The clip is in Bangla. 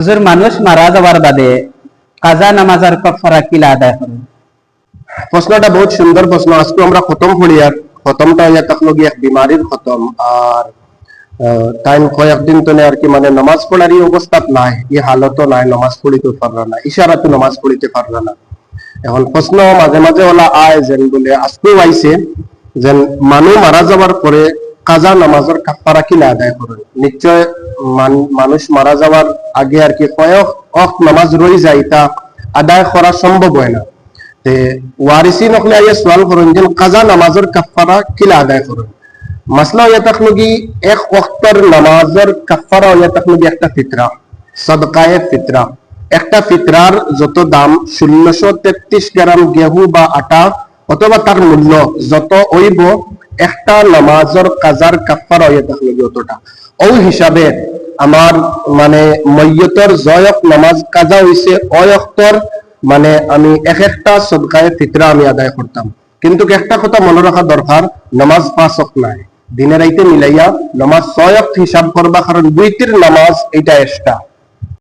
হুজুর, মানুষ মারা যাওয়ার বাদে কাজা নামাজ আর কাফারা কিলা আদায় করে? প্রশ্নটা বহুত সুন্দর প্রশ্ন। আজকে আমরা খতম পড়ি, আর খতমটা হইয়া থাকলো গিয়ে এক বিমারির খতম। আর টাইম কয়েকদিন তো আর কি মানে নামাজ পড়ার এই অবস্থা নাই, এই হালতও নাই, নামাজ পড়িতে পারলা না, ইশারাতে নামাজ পড়িতে পারলা না। এখন প্রশ্ন মাঝে মাঝে ওলা আয় যেন বলে আজকেও আইছে যেন মানুষ মারা যাওয়ার পরে কাজা নামাজের কাফারা কিলা আদায় করেন। নিশ্চয় মানুষ মারা যাওয়ার আগে আর কি কয়েক নামাজ রয়ে যায়, তা আদায় করা সম্ভব হয় না। তে ওয়ারিসি নকলে আইয়া সওয়াল করেন যে কাজা নামাজের কাফারা কিলা আদায় করেন। মাসলা হইয়া থাকলগি এক ওয়াক্তের নামাজের কাফারা হইয়া থাকলগি একটা ফিতরা, সদকায়ে ফিতরা। একটা ফিতরার যত দাম 1633 গ্রাম গেহু বা আটা অথবা তার মূল্য যত হইব, একটা নামাজের কাজার কাফারা হইয়া থাকলগি অতটা। ওই হিসাবে আমার মানে ময়্যতর জয়ক নামাজ কাজা হইছে অয়ক্তর মানে আমি একটা সদকায়ে ফিতরা আমি আদায় করতাম। কিন্তু একটা কথা মনে রাখা দরকার, নামাজ 5 ওয়াক্ত নাই, দিনে রাইতে মিলাইয়া নামাজ 6 ওয়াক্ত হিসাব করবা, কারণ দুইটির নামাজ এটা এক্সট্রা।